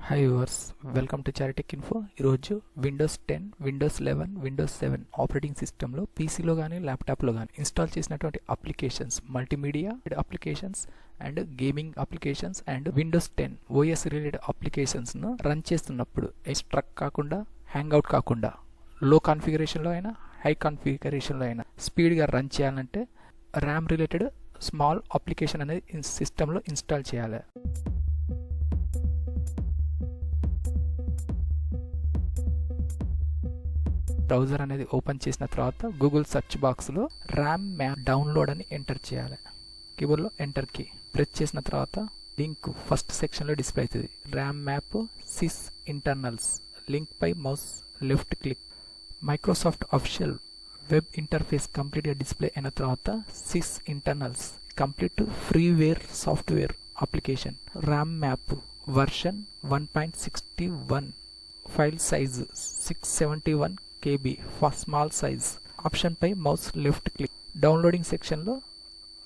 Hi viewers, welcome to Charitech info. ఈరోజు Windows 10, Windows 11, Windows 7 operating సిస్టంలో పీసీలో కానీ ల్యాప్టాప్లో కానీ ఇన్స్టాల్ చేసినటువంటి applications, multimedia applications and gaming applications and Windows 10 OS related అప్లికేషన్స్ను రన్ చేస్తున్నప్పుడు స్ట్రక్ కాకుండా, హ్యాంగ్ అవుట్ కాకుండా, లో కాన్ఫిగరేషన్లో అయినా హై కాన్ఫిగరేషన్లో అయినా స్పీడ్గా రన్ చేయాలంటే ర్యామ్ రిలేటెడ్ స్మాల్ అప్లికేషన్ అనేది సిస్టంలో ఇన్స్టాల్ చేయాలి. బ్రౌజర్ అనేది ఓపెన్ చేసిన తర్వాత గూగుల్ సెర్చ్ బాక్స్లో ర్యామ్ మ్యాప్ డౌన్లోడ్ అని ఎంటర్ చేయాలి. కీబోర్డ్లో ఎంటర్ కీ ప్రెస్ చేసిన తర్వాత లింక్ ఫస్ట్ సెక్షన్లో డిస్ప్లే అవుతుంది. RAM map Sysinternals link పై mouse left click. Microsoft official web interface కంప్లీట్గా డిస్ప్లే అయిన తర్వాత Sysinternals complete freeware software application. RAM map version 1.61, file size 671 KB for small size. Option పై mouse left click. Downloading సెక్షన్లో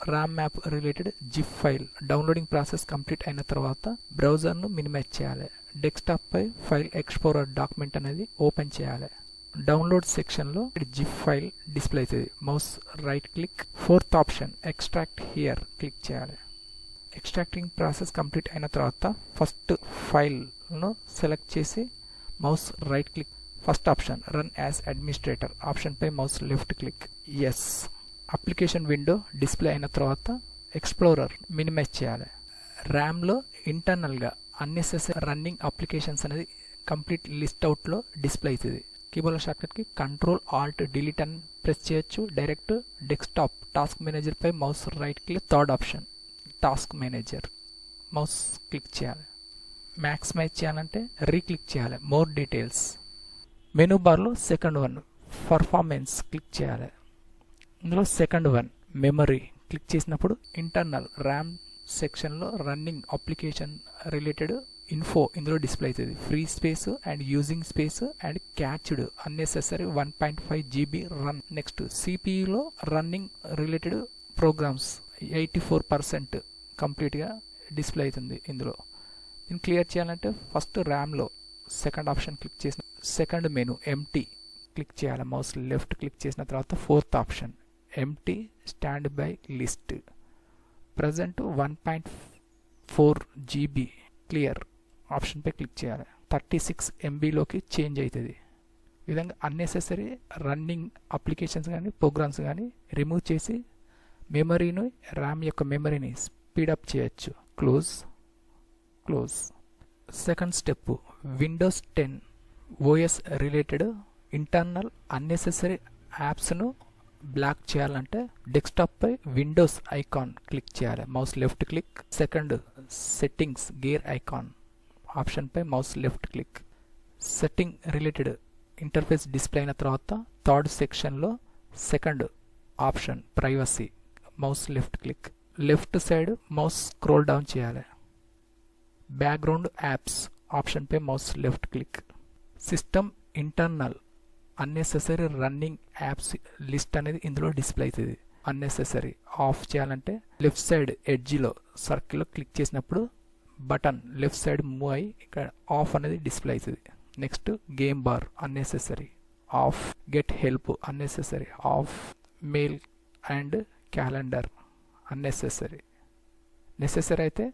RAM map related zip file downloading process complete అయిన తర్వాత బ్రౌజర్ను minimise చేయాలి. Desktop పై file explorer document అనేది open చేయాలి. Download సెక్షన్లో జిప్ ఫైల్ డిస్ప్లే అవుతుంది. Mouse right click. Fourth option extract here click చేయాలి. ఎక్స్ట్రాక్టింగ్ ప్రాసెస్ కంప్లీట్ అయిన తర్వాత ఫస్ట్ ఫైల్ను సెలెక్ట్ చేసి mouse right click. First option run as administrator option పై mouse left click. Yes. Application window display అయిన తర్వాత explorer minimise చేయాలి. ర్యామ్లో ఇంటర్నల్గా అన్నెసెసరీ రన్నింగ్ అప్లికేషన్స్ అనేది కంప్లీట్ లిస్ట్ అవుట్లో డిస్ప్లే అవుతుంది. కీబోర్డ్ షార్ట్కట్కి Ctrl-Alt-Delete అని ప్రెస్ చేయొచ్చు. డైరెక్ట్ డెస్క్టాప్ టాస్క్ మేనేజర్ పై mouse right click. Third option task manager mouse click చేయాలి. మ్యాక్సిమైజ్ చేయాలంటే రీక్లిక్ చేయాలి. మోర్ డీటెయిల్స్ మెనూ బార్లో సెకండ్ వన్ పర్ఫార్మెన్స్ క్లిక్ చేయాలి. ఇందులో సెకండ్ వన్ మెమరీ క్లిక్ చేసినప్పుడు ఇంటర్నల్ ర్యామ్ సెక్షన్లో రన్నింగ్ అప్లికేషన్ రిలేటెడ్ ఇన్ఫో ఇందులో డిస్ప్లే అవుతుంది. Free space and using space and cached unnecessary 1.5 GB run. Next సిపియులో రన్నింగ్ రిలేటెడ్ ప్రోగ్రామ్స్ 84% కంప్లీట్గా display అవుతుంది. ఇందులో దీన్ని క్లియర్ చేయాలంటే ఫస్ట్ ర్యామ్లో సెకండ్ ఆప్షన్ క్లిక్ చేసిన సెకండ్ మెనూ ఎంటీ క్లిక్ చేయాలి. మౌస్ లెఫ్ట్ క్లిక్ చేసిన తర్వాత fourth option empty standby list present 1.4 GB clear option పై క్లిక్ చేయాలి. 36 MBలోకి చేంజ్ అవుతుంది. ఈ విధంగా అన్నెసెసరీ రన్నింగ్ అప్లికేషన్స్ కానీ ప్రోగ్రామ్స్ కానీ రిమూవ్ చేసి మెమరీని ర్యామ్ యొక్క మెమరీని స్పీడప్ చేయొచ్చు. Close. Second step Windows 10 OS related internal unnecessary యాప్స్ను బ్లాక్ చేయాలంటే డెస్క్టాప్ పై విండోస్ ఐకాన్ క్లిక్ చేయాలి. Mouse left click. Second settings gear icon option పై mouse left click. Setting related interface display అయిన తర్వాత థర్డ్ సెక్షన్లో second option privacy mouse left click. Left side mouse scroll down చేయాలి. Background apps option పై mouse left click. System internal unnecessary running apps list అనేది ఇందులో display అవుతుంది. Unnecessary off చేయాలంటే left side ఎడ్జ్లో సర్కిల్లో క్లిక్ చేసినప్పుడు బటన్ లెఫ్ట్ సైడ్ మూవ్ అయ్యి ఇక్కడ ఆఫ్ అనేది డిస్ప్లే అవుతుంది. Next game bar unnecessary off. Get help unnecessary off. Mail and calendar unnecessary. Necessary అయితే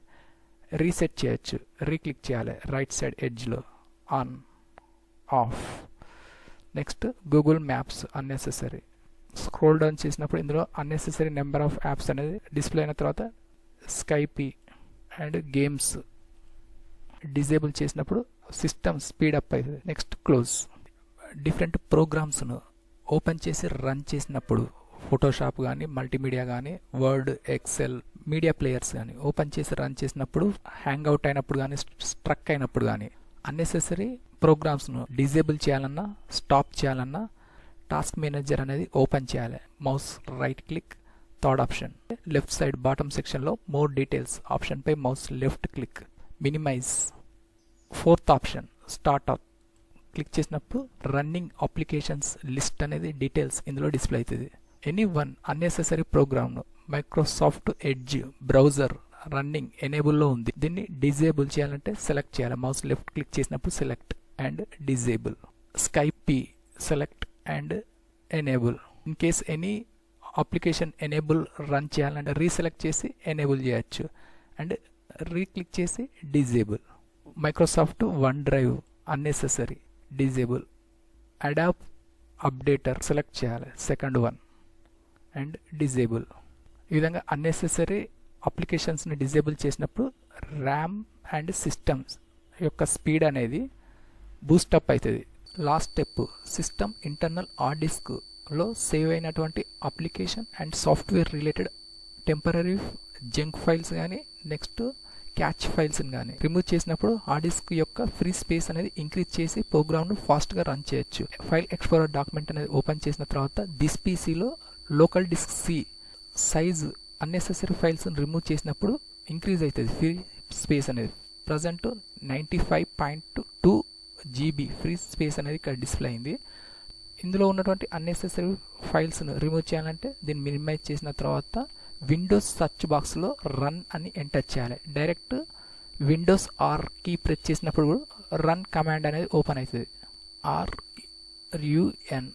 రీసెట్ చేయొచ్చు. రీక్లిక్ చేయాలి రైట్ సైడ్ ఎడ్జ్లో on off. Next Google maps unnecessary. Scroll down చేసినప్పుడు ఇందులో అన్నెసెసరీ నెంబర్ ఆఫ్ యాప్స్ అనేది display అయిన తర్వాత Skype and games disable చేసినప్పుడు సిస్టమ్ స్పీడప్ అవుతుంది. Next close. డిఫరెంట్ ప్రోగ్రామ్స్ను ఓపెన్ చేసి రన్ చేసినప్పుడు ఫోటోషాప్ కానీ మల్టీమీడియా కానీ వర్డ్ ఎక్సెల్ మీడియా ప్లేయర్స్ కానీ ఓపెన్ చేసి రన్ చేసినప్పుడు హ్యాంగ్ అవుట్ అయినప్పుడు కానీ స్ట్రక్ అయినప్పుడు కానీ అన్నెసెసరీ ప్రోగ్రామ్స్ను డిజేబుల్ చేయాలన్నా స్టాప్ చేయాలన్నా టాస్క్ మేనేజర్ అనేది ఓపెన్ చేయాలి. Mouse right click. Third option left side bottom సెక్షన్లో మోర్ డీటెయిల్స్ ఆప్షన్ పై mouse left click. Minimize. Fourth option start up click చేసినప్పుడు రన్నింగ్ అప్లికేషన్స్ లిస్ట్ అనేది డీటెయిల్స్ ఇందులో డిస్ప్లే అవుతుంది. ఎనీ వన్ అన్నెసెసరీ ప్రోగ్రామ్ను Microsoft Edge browser running ఎనేబుల్లో ఉంది. దీన్ని డిజేబుల్ చేయాలంటే సెలెక్ట్ చేయాలి. మౌస్ లెఫ్ట్ క్లిక్ చేసినప్పుడు select and disable. Skype P select and enable. In case any application enable run చేయాలంటే రీసెలెక్ట్ చేసి ఎనేబుల్ చేయొచ్చు అండ్ రీక్లిక్ చేసి disable. Microsoft one drive unnecessary disable. Adobe updater select చేయాలి second one and disable. ఈ విధంగా అన్నెసెసరీ అప్లికేషన్స్ని disable చేసినప్పుడు ర్యామ్ అండ్ సిస్టమ్స్ యొక్క స్పీడ్ అనేది బూస్టప్ అవుతుంది. Last step system internal hard డిస్క్లో సేవ్ అయినటువంటి application and software related temporary junk files కానీ నెక్స్ట్ క్యాచ్ ఫైల్స్ని కానీ రిమూవ్ చేసినప్పుడు హార్డ్ డిస్క్ యొక్క ఫ్రీ స్పేస్ అనేది ఇంక్రీజ్ చేసి ప్రోగ్రామ్ను ఫాస్ట్గా రన్ చేయొచ్చు. ఫైల్ ఎక్స్ప్లోరర్ డాక్యుమెంట్ అనేది ఓపెన్ చేసిన తర్వాత దిస్ పీసీలో local disk C size unnecessary ఫైల్స్ని రిమూవ్ చేసినప్పుడు ఇంక్రీజ్ అవుతుంది ఫ్రీ స్పేస్ అనేది. ప్రజెంట్ 95.2 GB ఫ్రీ స్పేస్ అనేది ఇక్కడ డిస్ప్లే అయింది. ఇందులో ఉన్నటువంటి అన్నెసెసరీ ఫైల్స్ను రిమూవ్ చేయాలంటే దీన్ని మినిమైజ్ చేసిన తర్వాత విండోస్ సర్చ్ బాక్స్లో రన్ అని ఎంటర్ చేయాలి. Direct Windows R key press చేసినప్పుడు రన్ కమాండ్ అనేది ఓపెన్ అవుతుంది. RUN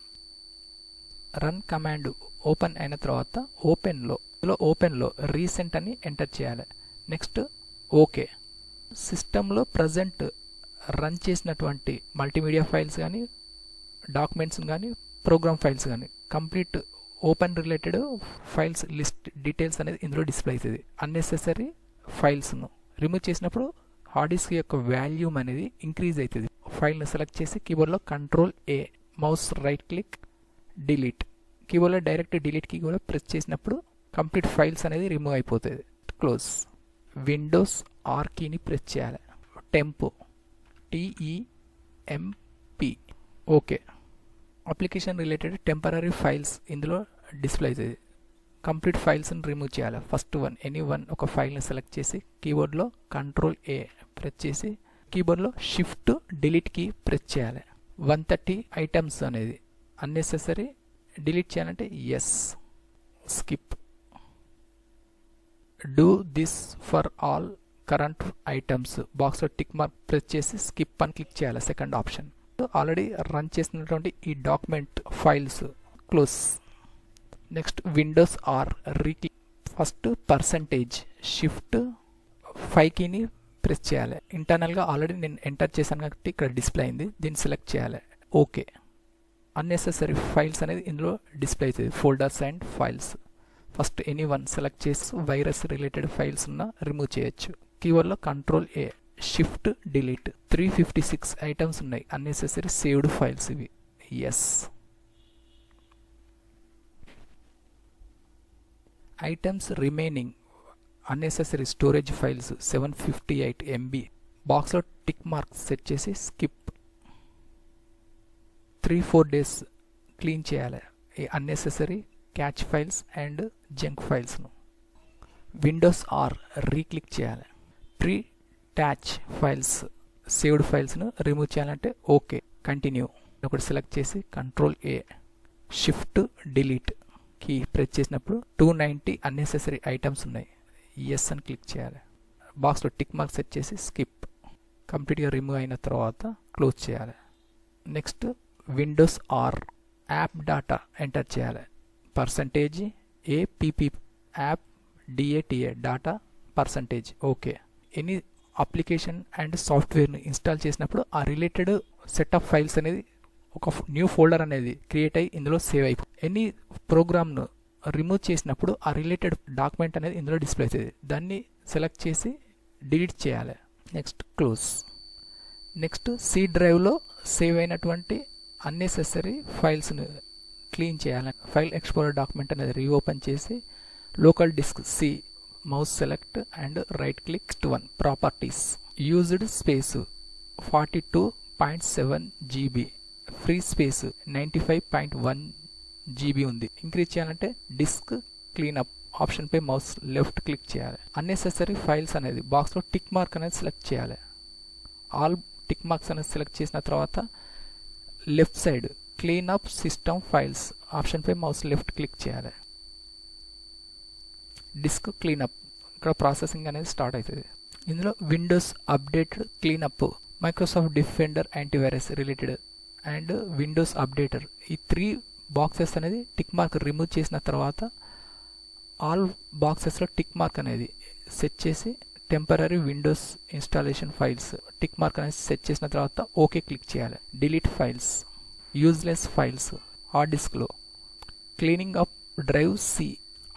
రన్ కమాండ్ ఓపెన్ అయిన తర్వాత ఓపెన్లో రీసెంట్ అని ఎంటర్ చేయాలి. Next okay. సిస్టంలో ప్రజెంట్ రన్ చేసినటువంటి మల్టీమీడియా ఫైల్స్ కానీ డాక్యుమెంట్స్ కానీ ప్రోగ్రామ్ ఫైల్స్ కానీ complete open related files list details అనేది ఇందులో డిస్ప్లే అవుతుంది. అన్నెసెసరీ ఫైల్స్ను రిమూవ్ చేసినప్పుడు హార్డ్ డిస్క్ యొక్క వాల్యూమ్ అనేది ఇంక్రీజ్ అవుతుంది. ఫైల్ను సెలెక్ట్ చేసి కీబోర్డ్లో Ctrl+A, mouse right click delete. కీబోర్డ్లో డైరెక్ట్ డిలీట్ కీ కూడా ప్రెస్ చేసినప్పుడు కంప్లీట్ ఫైల్స్ అనేది రిమూవ్ అయిపోతుంది. క్లోజ్. విండోస్ ఆర్ కీని ప్రెస్ చేయాలి. TEMP okay. Application related temporary files ఇందులో డిస్ప్లే అవుతుంది. కంప్లీట్ ఫైల్స్ని రిమూవ్ చేయాలి. ఫస్ట్ వన్ ఎనీ వన్ ఒక ఫైల్ని సెలెక్ట్ చేసి కీబోర్డ్లో Ctrl+A ప్రెస్ చేసి కీబోర్డ్లో షిఫ్ట్ డిలీట్ కీ ప్రెస్ చేయాలి. 130 ఐటమ్స్ అనేది అన్నెసెసరీ డిలీట్ చేయాలంటే yes. Skip. Do this for all current items బాక్స్లో టిక్ మార్క్ ప్రెస్ చేసి స్కిప్ అని క్లిక్ చేయాలి. Second option. ఆల్రెడీ రన్ చేసినటువంటి ఈ document files close. Next Windows R reclick. First percentage shift 5 కీని ప్రెస్ చేయాలి. ఇంటర్నల్గా ఆల్రెడీ నేను ఎంటర్ చేశాను కాబట్టి ఇక్కడ డిస్ప్లే అయింది. దీన్ని సెలెక్ట్ చేయాలి. ఓకే. అన్నెసెసరీ ఫైల్స్ అనేది ఇందులో డిస్ప్లే అవుతుంది. Folders and files. First any one select చేసి వైరస్ రిలేటెడ్ ఫైల్స్ ఉన్న రిమూవ్ చేయొచ్చు. కీబోర్డ్లో Ctrl+A షిఫ్ట్ డిలీట్. 356 ఐటమ్స్ ఉన్నాయి అన్నెసెసరీ సేవ్డ్ ఫైల్స్ ఇవి. Yes. Items remaining unnecessary storage files 758 MB. బాక్స్లో టిక్ మార్క్ సెట్ చేసి స్కిప్. 3-4 days క్లీన్ చేయాలి ఈ unnecessary cache files and junk ఫైల్స్ను. విండోస్ ఆర్ రీక్లిక్ చేయాలి. ప్రీ ట్యాచ్ ఫైల్స్ సేవ్డ్ ఫైల్స్ను remove చేయాలంటే ఓకే. కంటిన్యూ ఒకటి సెలెక్ట్ చేసి Ctrl+A shift delete key press చేసినప్పుడు 290 అన్నెసెసరీ ఐటమ్స్ ఉన్నాయి. ఎస్ అని క్లిక్ చేయాలి. బాక్స్లో టిక్ మార్క్ సెట్ చేసి స్కిప్. కంప్లీట్గా రిమూవ్ అయిన తర్వాత క్లోజ్ చేయాలి. Next Windows R app data enter చేయాలి. Percentage APP app DATA data percentage okay. Any application and సాఫ్ట్వేర్ని ఇన్స్టాల్ చేసినప్పుడు ఆ రిలేటెడ్ సెట్ ఆఫ్ ఫైల్స్ అనేది ఒక న్యూ ఫోల్డర్ అనేది క్రియేట్ అయ్యి ఇందులో సేవ్ అయిపోయి ఎనీ ప్రోగ్రామ్ను రిమూవ్ చేసినప్పుడు ఆ రిలేటెడ్ డాక్యుమెంట్ అనేది ఇందులో డిస్ప్లే అవుతుంది. దాన్ని సెలెక్ట్ చేసి డిలీట్ చేయాలి. Next close. నెక్స్ట్ సి డ్రైవ్లో సేవ్ అయినటువంటి అన్నెసెసరీ ఫైల్స్ను క్లీన్ చేయాలి. ఫైల్ ఎక్స్ప్లోరర్ డాక్యుమెంట్ అనేది రీఓపెన్ చేసి local disk C mouse select and right click. 1 properties. Used space 42.7 GB. Free space 95.1 GB ఉంది. ఇంక్రీజ్ చేయాలంటే డిస్క్ క్లీనప్ ఆప్షన్పై మౌస్ లెఫ్ట్ క్లిక్ చేయాలి. అన్నెసెసరీ ఫైల్స్ అనేది బాక్స్లో టిక్ మార్క్ అనేది సెలెక్ట్ చేయాలి. ఆల్ టిక్ మార్క్స్ అనేది సెలెక్ట్ చేసిన తర్వాత left side cleanup system files ఆప్షన్పై mouse left click చేయాలి. డిస్క్ క్లీనప్ ఇక్కడ ప్రాసెసింగ్ అనేది స్టార్ట్ అవుతుంది. ఇందులో Windows updated cleanup, Microsoft Defender antivirus related and Windows updater, ఈ 3 బాక్సెస్ అనేది టిక్ మార్క్ రిమూవ్ చేసిన తర్వాత ఆల్ బాక్సెస్లో టిక్ మార్క్ అనేది సెట్ చేసి temporary Windows installation files tick mark అనేది సెట్ చేసిన తర్వాత ఓకే క్లిక్ చేయాలి. Delete files, useless files hard డిస్క్లో, cleaning up drive C,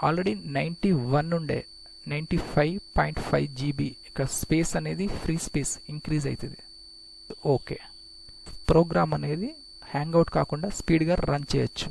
already 91 ఉండే 95.5 GB, ఇక్కడ స్పేస్ అనేది ఫ్రీ స్పేస్ ఇంక్రీజ్ అవుతుంది. ఓకే, ప్రోగ్రామ్ అనేది హ్యాంగ్ అవుట్ కాకుండా స్పీడ్గా రన్ చేయొచ్చు.